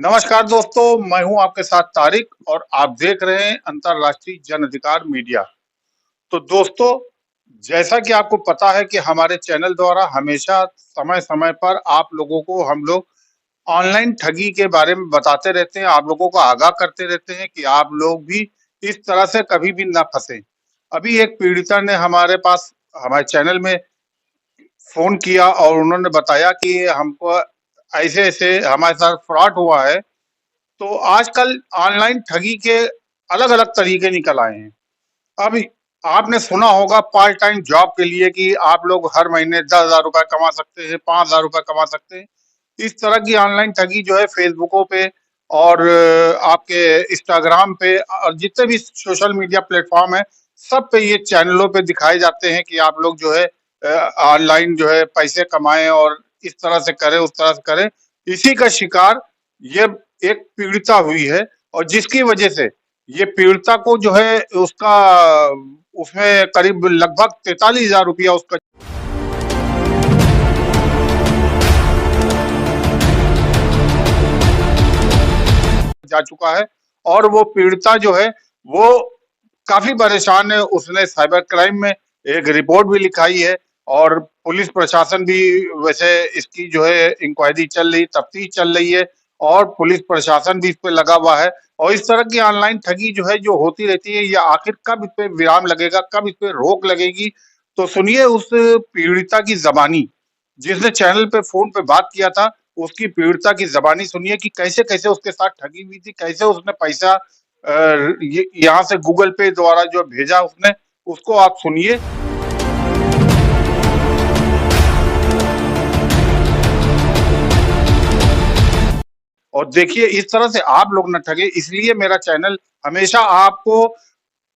नमस्कार दोस्तों, मैं हूं आपके साथ तारिक और आप देख रहे हैं अंतर्राष्ट्रीय जन अधिकार मीडिया। तो दोस्तों, जैसा कि आपको पता है कि हमारे चैनल द्वारा हमेशा समय-समय पर आप लोगों को हम लोग ऑनलाइन ठगी के बारे में बताते रहते हैं, आप लोगों को आगाह करते रहते हैं कि आप लोग भी इस तरह से कभी भी ना फंसें। अभी एक पीड़िता ने हमारे पास हमारे चैनल में फ़ोन किया और उन्होंने बताया कि हमको ऐसे-ऐसे हमारे साथ फ्रॉड हुआ है। तो आजकल ऑनलाइन ठगी के अलग-अलग तरीके निकल आए हैं। अब आपने सुना होगा पार्ट टाइम जॉब के लिए कि आप लोग हर महीने 10,000 रुपए कमा सकते हैं, 5,000 रुपए कमा सकते हैं। इस तरह की ऑनलाइन ठगी जो है फ़ेसबुकों पे और आपके इंस्टाग्राम पे और जितने भी सोशल मीडिया प्लेटफ़ॉर्म है, सब पे ये चैनलों पे दिखाए जाते हैं कि आप लोग जो है ऑनलाइन जो है पैसे कमाएँ और इस तरह से करें, उस तरह से करें। इसी का शिकार ये एक पीड़िता हुई है और जिसकी वजह से ये पीड़िता को जो है उसका उसमें करीब लगभग 43,000 रुपया उसका जा चुका है और वो पीड़िता जो है वो काफी परेशान है। उसने साइबर क्राइम में एक रिपोर्ट भी लिखाई है और पुलिस प्रशासन भी वैसे इसकी जो है इंक्वायरी चल रही, तफ्तीश चल रही है और पुलिस प्रशासन भी इस पे लगा हुआ है। और इस तरह की ऑनलाइन ठगी जो है जो होती रहती है, ये आखिर कब इस पे विराम लगेगा, कब इस पे रोक लगेगी? तो सुनिए उस पीड़िता की जबानी, जिसने चैनल पे फोन पे बात किया था, उसकी पीड़िता की ज़बानी सुनिए कि कैसे-कैसे उसके साथ ठगी हुई थी, कैसे उसने पैसा ये यहाँ से गूगल पे द्वारा जो भेजा उसने, उसको आप सुनिए। और देखिए इस तरह से आप लोग ना ठगे, इसलिए मेरा चैनल हमेशा आपको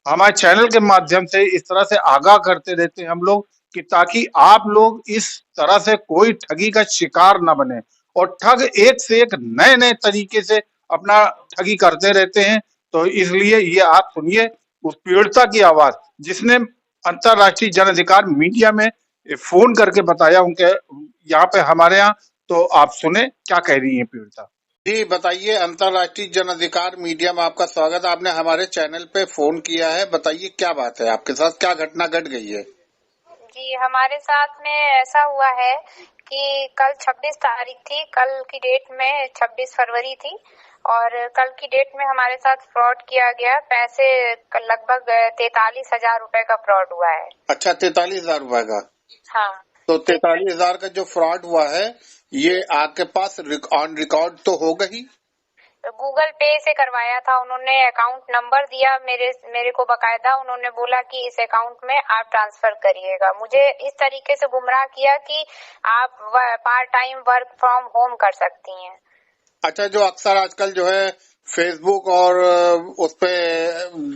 हमारे चैनल के माध्यम से इस तरह से आगाह करते रहते हैं हम लोग कि ताकि आप लोग इस तरह से कोई ठगी का शिकार ना बने। और ठग एक से एक नए-नए तरीके से अपना ठगी करते रहते हैं। तो इसलिए ये आप सुनिए उस पीड़िता की आवाज़, जिसने अंतर्राष्ट्रीय जन अधिकार मीडिया में फ़ोन करके बताया उनके यहाँ पे हमारे यहाँ। तो आप सुने क्या कह रही हैं पीड़िता? जी बताइए, अंतर्राष्ट्रीय जन अधिकार मीडिया में आपका स्वागत है। आपने हमारे चैनल पे फोन किया है, बताइए क्या बात है, आपके साथ क्या घटना घट गई है? जी, हमारे साथ में ऐसा हुआ है कि कल 26 तारीख थी, कल की डेट में 26 फरवरी थी और कल की डेट में हमारे साथ फ्रॉड किया गया। पैसे लगभग 43,000 रुपए का फ्रॉड हुआ है। अच्छा, 43,000 रुपए का? हाँ। तो 43,000 का जो फ्रॉड हुआ है, ये आपके पास ऑन रिकॉर्ड तो होगा ही? गूगल पे से करवाया था उन्होंने, अकाउंट नंबर दिया मेरे को बकायदा। उन्होंने बोला कि इस अकाउंट में आप ट्रांसफर करिएगा। मुझे इस तरीके से गुमराह किया कि आप part time work from home कर सकती हैं। अच्छा, जो अक्सर आजकल जो है फेसबुक और उस पे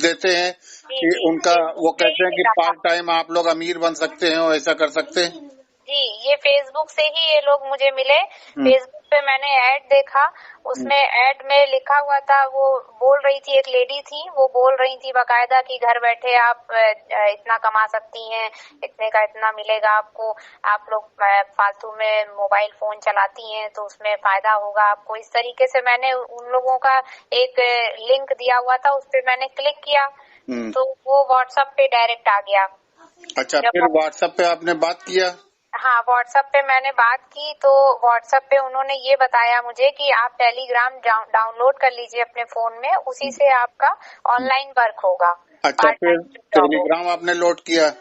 देते हैं कि उनका वो कहते हैं कि पार्ट टाइम आप लोग अमीर बन सकते हैं और ऐसा कर सकते हैं। जी, ये फेसबुक से ही ये लोग मुझे मिले। फेसबुक पे मैंने ऐड देखा, उसमें ऐड में लिखा हुआ था, वो बोल रही थी, एक लेडी थी, वो बोल रही थी बकायदा कि घर बैठे आप इतना कमा सकती हैं, इतने का इतना मिलेगा आपको, आप लोग फालतू में मोबाइल फोन चलाती हैं तो उसमें फायदा होगा आपको। इस तरीके से मैंने उन लोगों का एक लिंक दिया हुआ था, उस पर मैंने क्लिक किया तो वो व्हाट्सएप पे डायरेक्ट आ गया। अच्छा, फिर व्हाट्सएप पे आपने बात किया? हाँ, व्हाट्सएप पे मैंने बात की तो व्हाट्सएप पे उन्होंने ये बताया मुझे कि आप टेलीग्राम डाउनलोड कर लीजिए अपने फोन में, उसी से आपका ऑनलाइन वर्क होगा। अच्छा, फिर टेलीग्राम आपने लोड किया?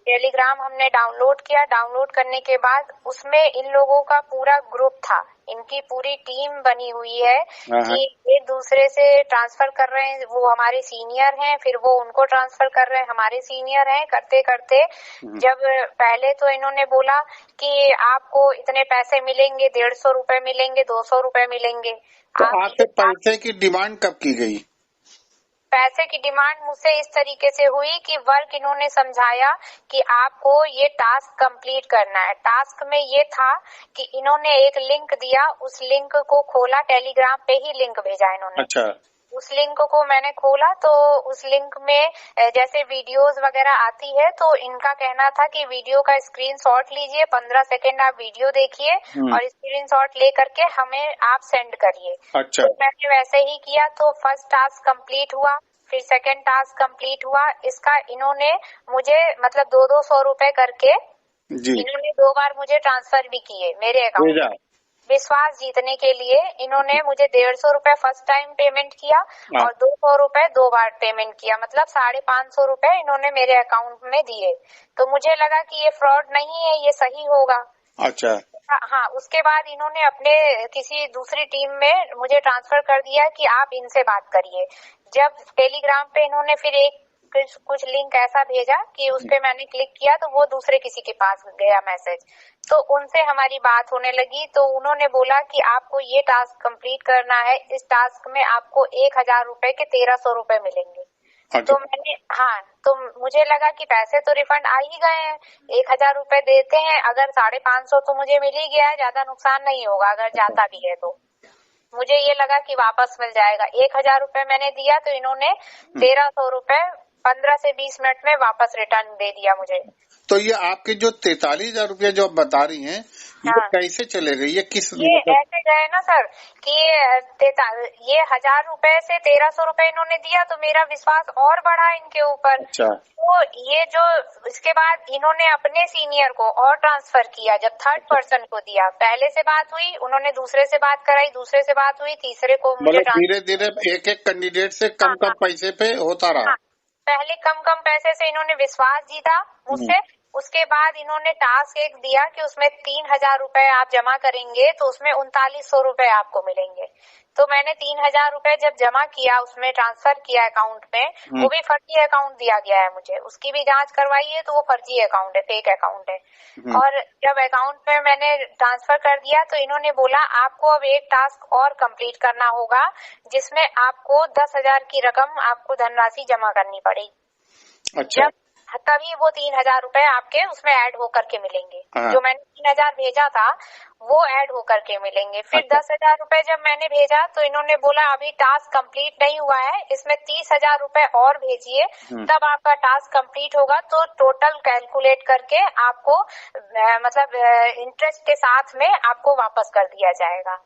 टेलीग्राम हमने डाउनलोड किया। डाउनलोड करने के बाद उसमें इन लोगों का पूरा ग्रुप था, इनकी पूरी टीम बनी हुई है कि एक दूसरे से ट्रांसफर कर रहे हैं। वो हमारे सीनियर हैं, फिर वो उनको ट्रांसफर कर रहे हैं, हमारे सीनियर हैं। करते करते जब पहले तो इन्होंने बोला कि आपको इतने पैसे मिलेंगे, 150 रुपए मिलेंगे, 200 रुपए मिलेंगे। तो आपसे पैसे की डिमांड कब की गई? पैसे की डिमांड मुझसे इस तरीके से हुई कि वर्क इन्होंने समझाया कि आपको ये टास्क कंप्लीट करना है। टास्क में ये था कि इन्होंने एक लिंक दिया, उस लिंक को खोला, टेलीग्राम पे ही लिंक भेजा इन्होंने। अच्छा। उस लिंक को मैंने खोला तो उस लिंक में जैसे वीडियोस वगैरह आती है तो इनका कहना था कि वीडियो का स्क्रीनशॉट लीजिए, 15 सेकंड आप वीडियो देखिए और स्क्रीनशॉट ले करके हमें आप सेंड करिए। अच्छा। तो मैंने वैसे ही किया तो फर्स्ट टास्क कंप्लीट हुआ, फिर सेकंड टास्क कंप्लीट हुआ। इसका इन्होंने मुझे मतलब 200 रुपए करके इन्होंने 2 बार मुझे ट्रांसफर भी किए मेरे अकाउंट में। विश्वास जीतने के लिए इन्होंने मुझे 150 रुपए फर्स्ट टाइम पेमेंट किया और 200 रुपए 2 बार पेमेंट किया, मतलब 550 रुपए इन्होंने मेरे अकाउंट में दिए। तो मुझे लगा कि ये फ्रॉड नहीं है, ये सही होगा। अच्छा। हाँ, उसके बाद इन्होंने अपने किसी दूसरी टीम में मुझे ट्रांसफर कर दिया कि आप इनसे बात करिए। जब टेलीग्राम पे इन्होंने फिर एक कुछ लिंक ऐसा भेजा कि उस पे मैंने क्लिक किया तो वो दूसरे किसी के पास गया मैसेज, तो उनसे हमारी बात होने लगी। तो उन्होंने बोला कि आपको ये टास्क कंप्लीट करना है, इस टास्क में आपको 1000 रुपए के 1300 रुपए मिलेंगे। तो मैंने तो मुझे लगा कि पैसे तो रिफंड आ ही गए हैं, 1000 रुपए देते हैं, अगर 550 तो मुझे मिल ही गया है, ज्यादा नुकसान नहीं होगा अगर जाता भी है तो। मुझे ये लगा कि वापस मिल जाएगा। 1000 रुपए मैंने दिया तो इन्होंने 1300 रुपए 15 से 20 मिनट में वापस रिटर्न दे दिया मुझे। तो ये आपके जो 43,000 रुपया जो आप बता रही हैं, ये कैसे चले गए? ये किस ये ऐसे गए ना सर कि ये 1000 रुपए से 1300 रुपए इन्होंने दिया तो मेरा विश्वास और बढ़ा इनके ऊपर। अच्छा। तो ये जो इसके बाद इन्होंने अपने सीनियर को और ट्रांसफर किया, जब थर्ड पर्सन को दिया, पहले से बात हुई, उन्होंने दूसरे से बात कराई, दूसरे से बात हुई, तीसरे को मुझे धीरे धीरे एक एक कैंडिडेट से कम पैसे पे होता रहा। पहले कम पैसे से इन्होंने विश्वास जीता मुझसे। उसके बाद इन्होंने टास्क एक दिया कि उसमें 3000 रुपए आप जमा करेंगे तो उसमें 3900 रुपए आपको मिलेंगे। तो मैंने 3000 रुपए जब जमा किया, उसमें ट्रांसफर किया अकाउंट में, वो भी फर्जी अकाउंट दिया गया है मुझे, उसकी भी जांच करवाई है तो वो फर्जी अकाउंट है, फेक अकाउंट है। और जब अकाउंट में मैंने ट्रांसफर कर दिया तो इन्होंने बोला आपको अब एक टास्क और कंप्लीट करना होगा जिसमें आपको 10,000 की रकम आपको धनराशि जमा करनी पड़ेगी। अच्छा। तभी वो 3000 रुपए आपके उसमें ऐड होकर के मिलेंगे। जो मैंने 3000 भेजा था वो ऐड होकर के मिलेंगे। फिर 10,000 रुपए जब मैंने भेजा तो इन्होंने बोला अभी टास्क कंप्लीट नहीं हुआ है, इसमें 30,000 रुपए और भेजिए तब आपका टास्क कंप्लीट होगा। तो टोटल कैलकुलेट करके आपको मतलब इंटरेस्ट के साथ में आपको वापस कर दिया जाएगा।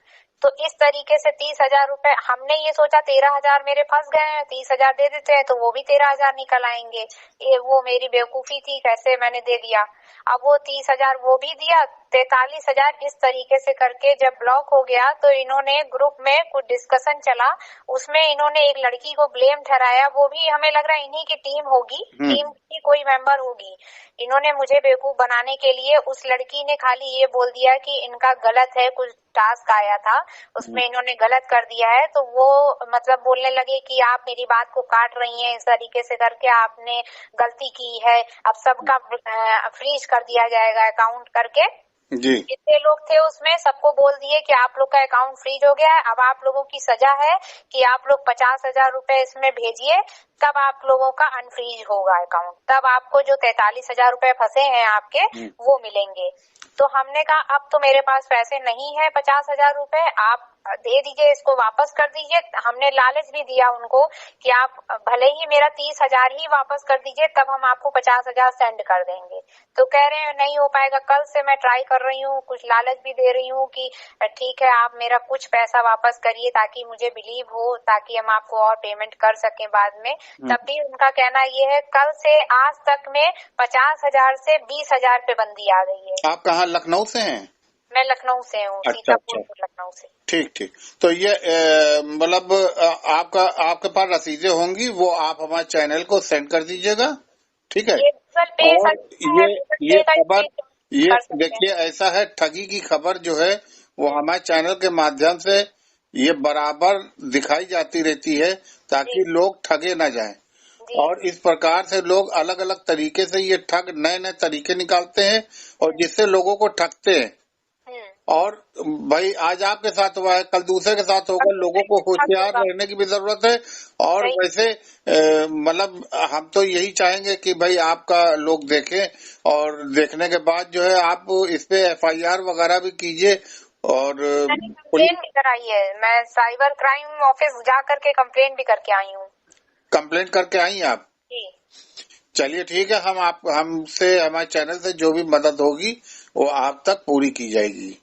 तो इस तरीके से 30,000 रुपए, हमने ये सोचा 13,000 मेरे फंस गए हैं, 30,000 दे देते हैं तो वो भी 13,000 निकल आएंगे। ये वो मेरी बेवकूफी थी, कैसे मैंने दे दिया। अब वो 30,000 वो भी दिया, 43,000 इस तरीके से करके जब ब्लॉक हो गया तो इन्होंने ग्रुप में कुछ डिस्कशन चला, उसमें इन्होंने एक लड़की को ब्लेम ठहराया, वो भी हमें लग रहा है इन्हीं की टीम होगी, टीम की कोई मेंबर होगी। इन्होंने मुझे बेवकूफ बनाने के लिए उस लड़की ने खाली ये बोल दिया कि इनका गलत है, कुछ टास्क आया था उसमें इन्होंने गलत कर दिया है, तो वो मतलब बोलने लगे कि आप मेरी बात को काट रही हैं, इस तरीके से करके आपने गलती की है, अब सबका फ्रीज कर दिया जाएगा अकाउंट करके। जी। जितने लोग थे उसमें सबको बोल दिए कि आप लोग का अकाउंट फ्रीज हो गया है, अब आप लोगों की सजा है कि आप लोग 50,000 रुपए इसमें भेजिए, तब आप लोगों का अनफ्रीज होगा अकाउंट, तब आपको जो 43,000 रुपए फंसे हैं आपके वो मिलेंगे। तो हमने कहा अब तो मेरे पास पैसे नहीं है 50,000 रुपए, आप दे दीजिए, इसको वापस कर दीजिए। हमने लालच भी दिया उनको कि आप भले ही मेरा 30,000 ही वापस कर दीजिए, तब हम आपको 50,000 सेंड कर देंगे। तो कह रहे हैं नहीं हो पाएगा, कल से मैं ट्राई कर रही हूँ, कुछ लालच भी दे रही हूँ कि ठीक है आप मेरा कुछ पैसा वापस करिए ताकि मुझे बिलीव हो, ताकि हम आपको और पेमेंट कर सकें बाद में। तब भी उनका कहना ये है, कल से आज तक में 50,000 से 20,000 पे बंदी आ गई है। आप कहाँ लखनऊ से हैं? मैं लखनऊ से हूँ। अच्छा, लखनऊ से। ठीक। तो ये मतलब आपके पास रसीदें होंगी, वो आप हमारे चैनल को सेंड कर दीजिएगा, ठीक है। ये खबर, ये देखिए ऐसा है, ठगी की खबर जो है वो हमारे चैनल के माध्यम से ये बराबर दिखाई जाती रहती है ताकि लोग ठगे न जाएं। और इस प्रकार से लोग अलग अलग तरीके से ये ठग नए तरीके निकालते हैं और जिससे लोगों को ठगते हैं। और भाई आज आपके साथ हुआ है, कल दूसरे के साथ होगा, लोगों को होशियार रहने की भी जरूरत है। और वैसे मतलब हम तो यही चाहेंगे कि भाई आपका लोग देखें और देखने के बाद जो है आप इस पे FIR वगैरह भी कीजिए और मैंने कंप्लेन भी कराई है, मैं साइबर क्राइम ऑफिस जा करके कंप्लेन भी करके आई हूँ। कंप्लेंट करके आई आप? जी। चलिए ठीक है, हमसे हमारे चैनल से जो भी मदद होगी वो आप तक पूरी की जाएगी।